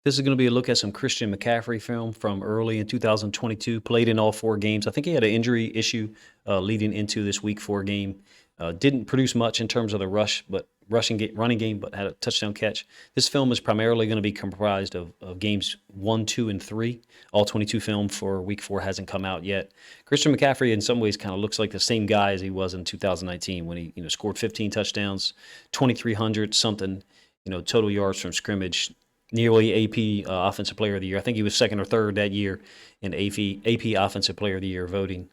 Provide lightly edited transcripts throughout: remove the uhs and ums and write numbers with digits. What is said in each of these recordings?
This is going to be a look at some Christian McCaffrey film from early in 2022. Played in all 4 games. I think he had an injury issue leading into this Week 4 game. Didn't produce much in terms of the running game, but had a touchdown catch. This film is primarily going to be comprised of games 1, 2, and 3. All 22 film for Week 4 hasn't come out yet. Christian McCaffrey, in some ways, kind of looks like the same guy as he was in 2019 when he scored 15 touchdowns, 2,300 something, total yards from scrimmage. Nearly AP Offensive Player of the Year. I think he was second or third that year in AP Offensive Player of the Year voting.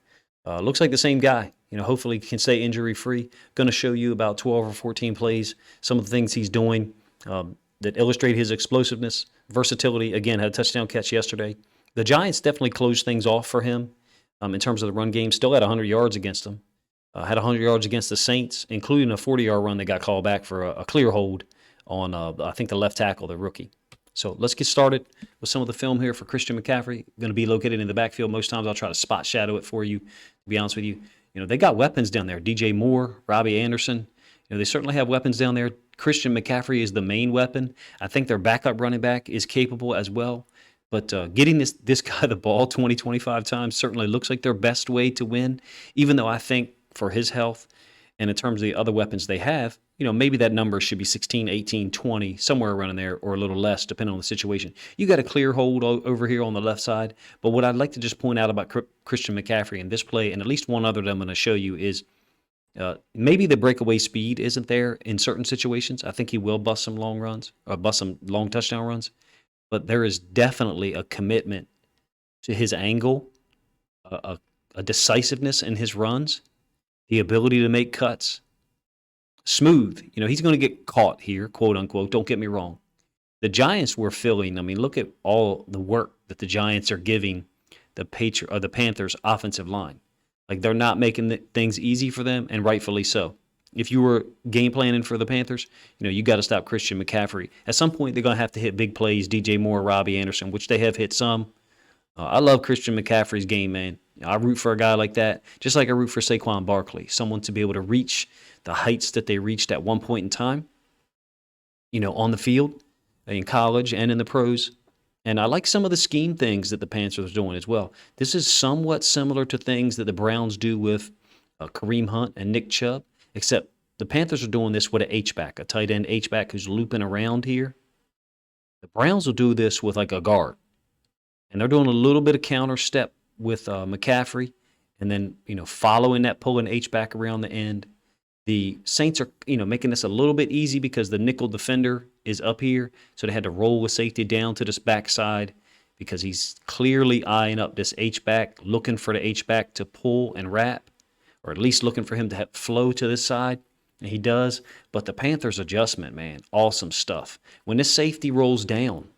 Looks like the same guy. Hopefully can stay injury free. Going to show you about 12 or 14 plays, some of the things he's doing that illustrate his explosiveness, versatility. Again, had a touchdown catch yesterday. The Giants definitely closed things off for him in terms of the run game. Still had 100 yards against them. Had 100 yards against the Saints, including a 40-yard run that got called back for a clear hold on, I think, the left tackle, the rookie. So let's get started with some of the film here for Christian McCaffrey. Going to be located in the backfield. Most times I'll try to spot shadow it for you, to be honest with you. They got weapons down there. DJ Moore, Robbie Anderson. They certainly have weapons down there. Christian McCaffrey is the main weapon. I think their backup running back is capable as well. But getting this guy the ball 20, 25 times certainly looks like their best way to win, even though I think for his health and in terms of the other weapons they have, maybe that number should be 16, 18, 20, somewhere around in there, or a little less, depending on the situation. You got a clear hold over here on the left side. But what I'd like to just point out about Christian McCaffrey in this play, and at least one other that I'm going to show you, is maybe the breakaway speed isn't there in certain situations. I think he will bust some long runs, or bust some long touchdown runs. But there is definitely a commitment to his angle, a decisiveness in his runs, the ability to make cuts. Smooth. He's going to get caught here, quote unquote. Don't get me wrong. The Giants were filling. Look at all the work that the Giants are giving the Panthers offensive line. Like, they're not making things easy for them, and rightfully so. If you were game planning for the Panthers, you got to stop Christian McCaffrey. At some point, they're going to have to hit big plays, DJ Moore, Robbie Anderson, which they have hit some. I love Christian McCaffrey's game, man. I root for a guy like that, just like I root for Saquon Barkley, someone to be able to reach the heights that they reached at one point in time, on the field, in college and in the pros. And I like some of the scheme things that the Panthers are doing as well. This is somewhat similar to things that the Browns do with Kareem Hunt and Nick Chubb, except the Panthers are doing this with an H-back, a tight end H-back who's looping around here. The Browns will do this with like a guard. And they're doing a little bit of counter step with McCaffrey, and then following that, pulling H back around the end. The Saints are making this a little bit easy because the nickel defender is up here, so they had to roll with safety down to this backside because he's clearly eyeing up this H back, looking for the H back to pull and wrap, or at least looking for him to have flow to this side. And he does. But the Panthers adjustment, man, awesome stuff. When this safety rolls down.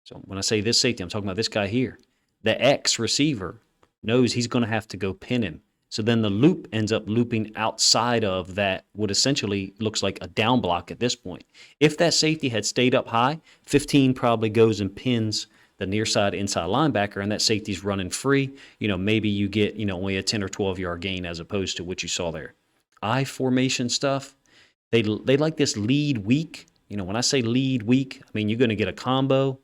So when I say this safety, I'm talking about this guy here. The X receiver knows he's going to have to go pin him. So then the loop ends up looping outside of that, what essentially looks like a down block at this point. If that safety had stayed up high, 15 probably goes and pins the near side inside linebacker, and that safety's running free. Maybe you get, only a 10 or 12-yard gain as opposed to what you saw there. I formation stuff, they like this lead weak. When I say lead weak, I mean you're going to get a combo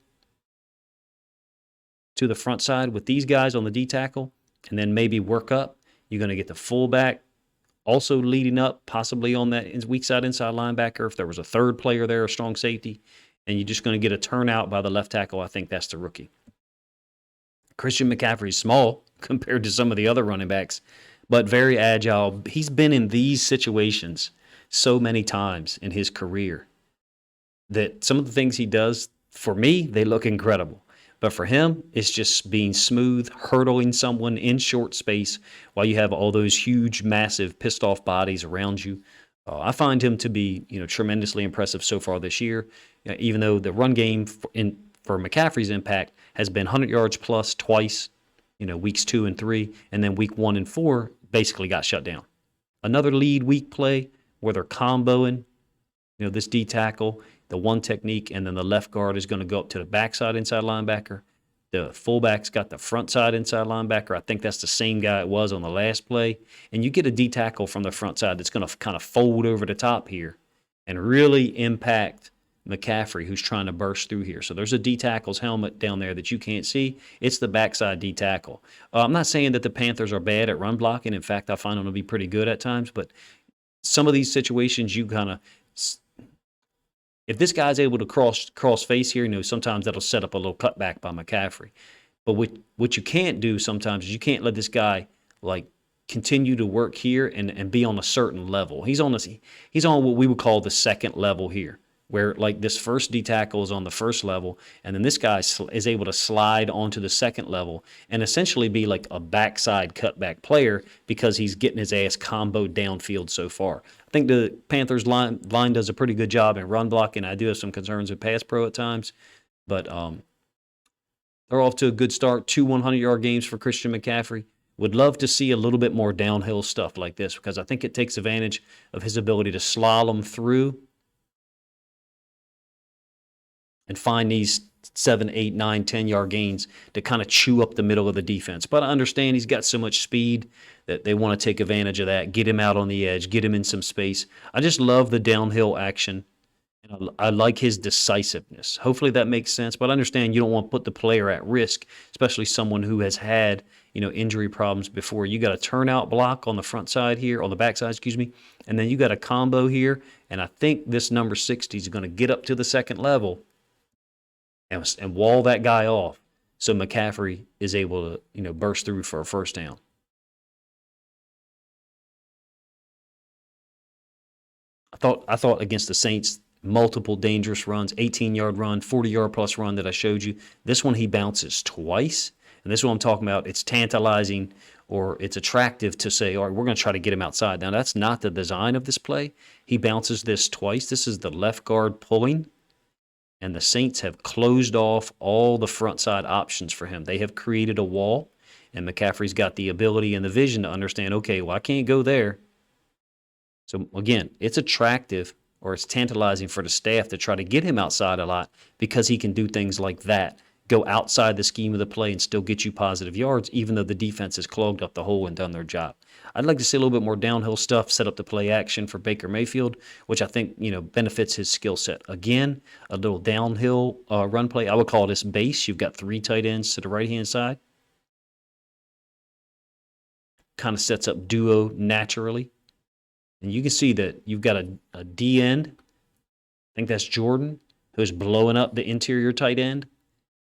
to the front side with these guys on the D tackle, and then maybe work up. You're going to get the fullback also leading up, possibly on that weak side inside linebacker if there was a third player there, a strong safety, and you're just going to get a turnout by the left tackle. I think that's the rookie. Christian McCaffrey's small compared to some of the other running backs, but very agile. He's been in these situations so many times in his career that some of the things he does, for me, they look incredible. But for him, it's just being smooth, hurdling someone in short space while you have all those huge, massive, pissed-off bodies around you. I find him to be, tremendously impressive so far this year, even though the run game for McCaffrey's impact has been 100 yards plus twice, weeks 2 and 3, and then week 1 and 4 basically got shut down. Another lead week play where they're comboing, this D tackle, the one technique, and then the left guard is going to go up to the backside inside linebacker. The fullback's got the front side inside linebacker. I think that's the same guy it was on the last play. And you get a D tackle from the front side that's going to kind of fold over the top here and really impact Mccaffrey, who's trying to burst through here. So there's a D tackle's helmet down there that you can't see. It's the backside D tackle. I'm not saying that the Panthers are bad at run blocking. In fact, I find them to be pretty good at times. But some of these situations, you kind of, if this guy's able to cross face here, sometimes that'll set up a little cutback by McCaffrey. But what you can't do sometimes is you can't let this guy like continue to work here and be on a certain level. He's on what we would call the second level here, where like this first D tackle is on the first level, and then this guy is able to slide onto the second level and essentially be like a backside cutback player because he's getting his ass comboed downfield so far. I think the Panthers line does a pretty good job in run blocking. I do have some concerns with pass pro at times, but they're off to a good start. 2 100-yard games for Christian McCaffrey. Would love to see a little bit more downhill stuff like this because I think it takes advantage of his ability to slalom through and find these 7, 8, 9, 10-yard gains to kind of chew up the middle of the defense. But I understand he's got so much speed that they want to take advantage of that, get him out on the edge, get him in some space. I just love the downhill action. And I like his decisiveness. Hopefully that makes sense. But I understand you don't want to put the player at risk, especially someone who has had injury problems before. You got a turnout block on the front side here, on the back side, excuse me, and then you got a combo here. And I think this number 60 is going to get up to the second level and wall that guy off so McCaffrey is able to burst through for a first down. I thought against the Saints, multiple dangerous runs, 18-yard run, 40-yard plus run that I showed you. This one he bounces twice. And this is what I'm talking about. It's tantalizing or it's attractive to say, all right, we're going to try to get him outside. Now, that's not the design of this play. He bounces this twice. This is the left guard pulling. And the Saints have closed off all the front side options for him. They have created a wall. And McCaffrey's got the ability and the vision to understand, okay, well, I can't go there. So, again, it's attractive or it's tantalizing for the staff to try to get him outside a lot because he can do things like that. Go outside the scheme of the play and still get you positive yards, even though the defense has clogged up the hole and done their job. I'd like to see a little bit more downhill stuff, set up the play action for Baker Mayfield, which I think benefits his skill set. Again, a little downhill run play. I would call this base. You've got 3 tight ends to the right-hand side. Kind of sets up duo naturally. And you can see that you've got a D end. I think that's Jordan, who's blowing up the interior tight end,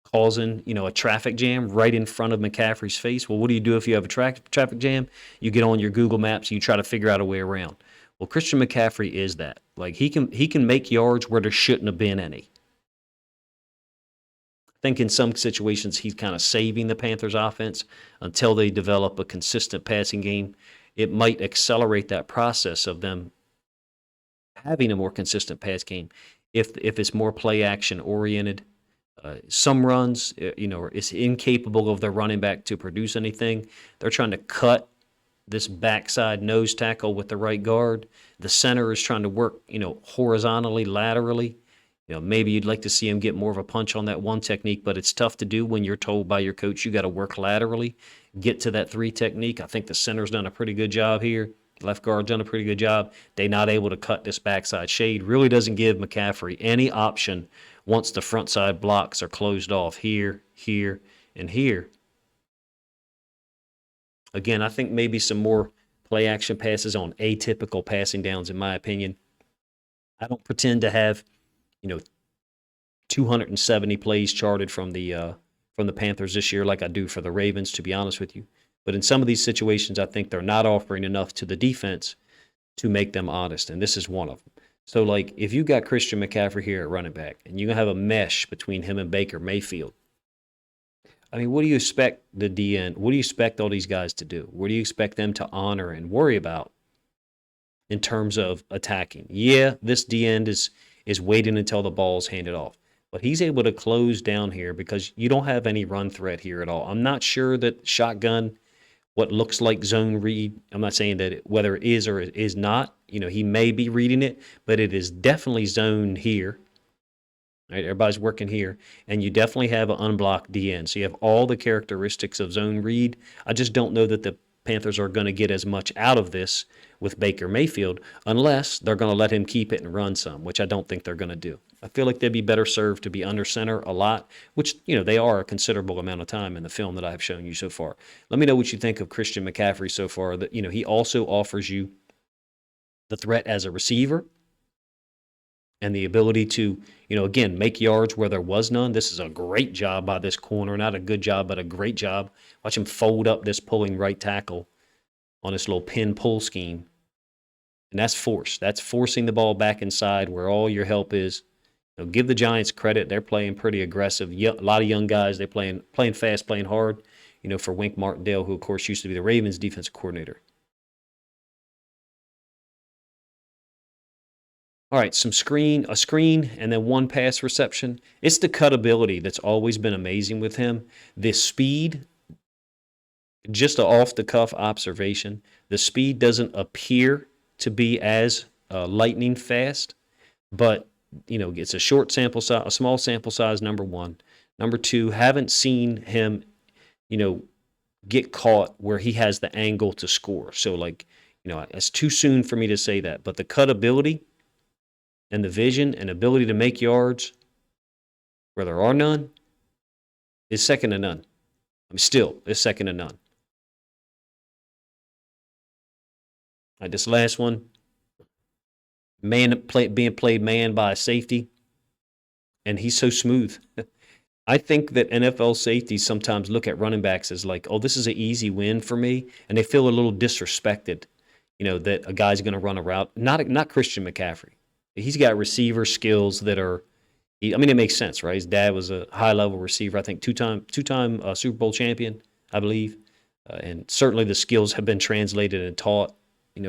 causing a traffic jam right in front of McCaffrey's face. Well, what do you do if you have a traffic jam? You get on your Google Maps, you try to figure out a way around. Well, Christian McCaffrey is that. Like he can make yards where there shouldn't have been any. I think in some situations he's kind of saving the Panthers offense until they develop a consistent passing game. It might accelerate that process of them having a more consistent pass game if it's more play action oriented. Some runs, it's incapable of their running back to produce anything. They're trying to cut this backside nose tackle with the right guard. The center is trying to work, horizontally, laterally. Maybe you'd like to see him get more of a punch on that one technique, but it's tough to do when you're told by your coach you got to work laterally, get to that 3 technique. I think the center's done a pretty good job here. Left guard's done a pretty good job. They're not able to cut this backside shade. Really doesn't give McCaffrey any option once the front side blocks are closed off here, here, and here. Again, I think maybe some more play action passes on atypical passing downs, in my opinion. I don't pretend to have 270 plays charted from the Panthers this year like I do for the Ravens, to be honest with you. But in some of these situations, I think they're not offering enough to the defense to make them honest, and this is one of them. So, like, if you got Christian McCaffrey here at running back, and you're going to have a mesh between him and Baker Mayfield, I mean, what do you expect the DN, what do you expect all these guys to do? What do you expect them to honor and worry about in terms of attacking? Yeah, this DN is waiting until the ball's handed off. But he's able to close down here because you don't have any run threat here at all. I'm not sure that shotgun, what looks like zone read, I'm not saying that whether it is or it is not, he may be reading it, but it is definitely zone here. Right, everybody's working here, and you definitely have an unblocked DN. So you have all the characteristics of zone read. I just don't know that the Panthers are going to get as much out of this with Baker Mayfield unless they're going to let him keep it and run some, which I don't think they're going to do. I feel like they'd be better served to be under center a lot, which, they are a considerable amount of time in the film that I have shown you so far. Let me know what you think of Christian McCaffrey so far. That, he also offers you the threat as a receiver and the ability to, again, make yards where there was none. This is a great job by this corner. Not a good job, but a great job. Watch him fold up this pulling right tackle on this little pin pull scheme. And that's force. That's forcing the ball back inside where all your help is. Give the Giants credit. They're playing pretty aggressive. A lot of young guys. They're playing fast, playing hard. For Wink Martindale, who, of course, used to be the Ravens defensive coordinator. All right, a screen, and then one pass reception. It's the cutability that's always been amazing with him. The speed, just an off-the-cuff observation, the speed doesn't appear to be as lightning fast, but, it's a short sample size, a small sample size, number one. Number two, haven't seen him, get caught where he has the angle to score. So, it's too soon for me to say that. But the cutability and the vision and ability to make yards where there are none is second to none. Still is second to none. All right, this last one, being played man by a safety, and he's so smooth. I think that NFL safeties sometimes look at running backs as like, oh, this is an easy win for me, and they feel a little disrespected, that a guy's going to run a route. Not Christian McCaffrey. He's got receiver skills that are, it makes sense, right? His dad was a high-level receiver, I think two-time Super Bowl champion, I believe. And certainly the skills have been translated and taught,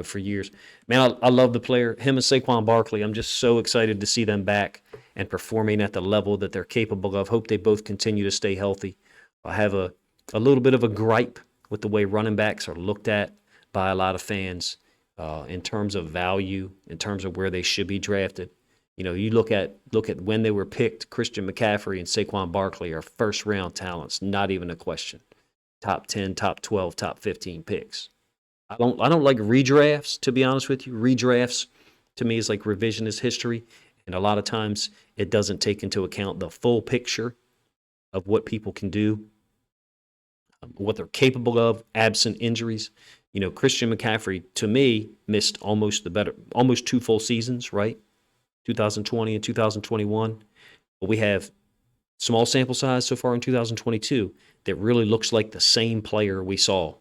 for years. Man, I love the player. Him and Saquon Barkley, I'm just so excited to see them back and performing at the level that they're capable of. Hope they both continue to stay healthy. I have a little bit of a gripe with the way running backs are looked at by a lot of fans. In terms of value, in terms of where they should be drafted. You look at when they were picked, Christian McCaffrey and Saquon Barkley are first-round talents, not even a question. Top 10, top 12, top 15 picks. I don't like redrafts, to be honest with you. Redrafts, to me, is like revisionist history, and a lot of times it doesn't take into account the full picture of what people can do, what they're capable of, absent injuries. Christian McCaffrey, to me, missed almost 2 full seasons, right? 2020 and 2021. But we have small sample size so far in 2022 that really looks like the same player we saw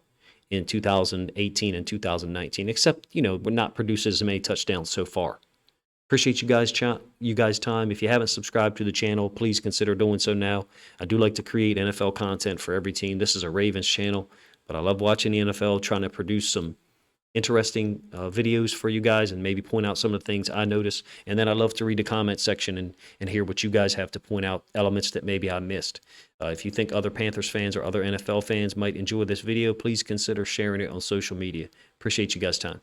in 2018 and 2019, except, we're not producing as many touchdowns so far. Appreciate you guys' time. If you haven't subscribed to the channel, please consider doing so now. I do like to create NFL content for every team. This is a Ravens channel. But I love watching the NFL, trying to produce some interesting videos for you guys and maybe point out some of the things I notice. And then I love to read the comment section and hear what you guys have to point out, elements that maybe I missed. If you think other Panthers fans or other NFL fans might enjoy this video, please consider sharing it on social media. Appreciate you guys' time.